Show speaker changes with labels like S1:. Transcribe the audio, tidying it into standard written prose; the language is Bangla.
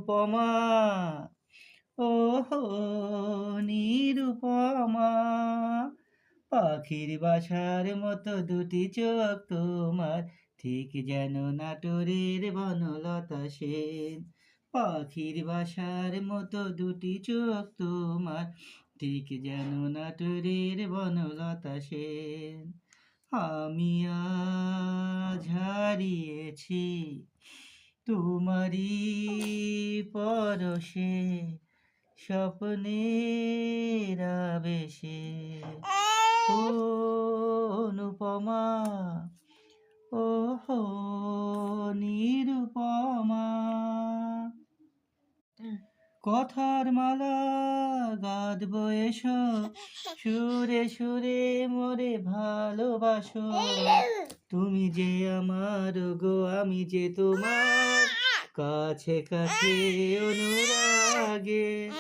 S1: নিরুপমা, ওহো নিরুপমা। পাখির বাসার মতো দুটি চোখ তোমার, ঠিক যেন নাটোরের বনলতা সেন। পাখির বাসার মতো দুটি চোখ তোমার, ঠিক যেন নাটোরের বনলতা সেন। আমি আজ হারিয়েছি তোমারি পরশে, স্বপ্নের আবেশে, ও অনুপমা, ওহো নিরুপমা। কথার মালা গাঁথবো এসো, সুরে সুরে মোরে ভালোবাসো। তুমি যে আমার গো, আমি যে তোমার, কাছে কাছে অনুরাগে।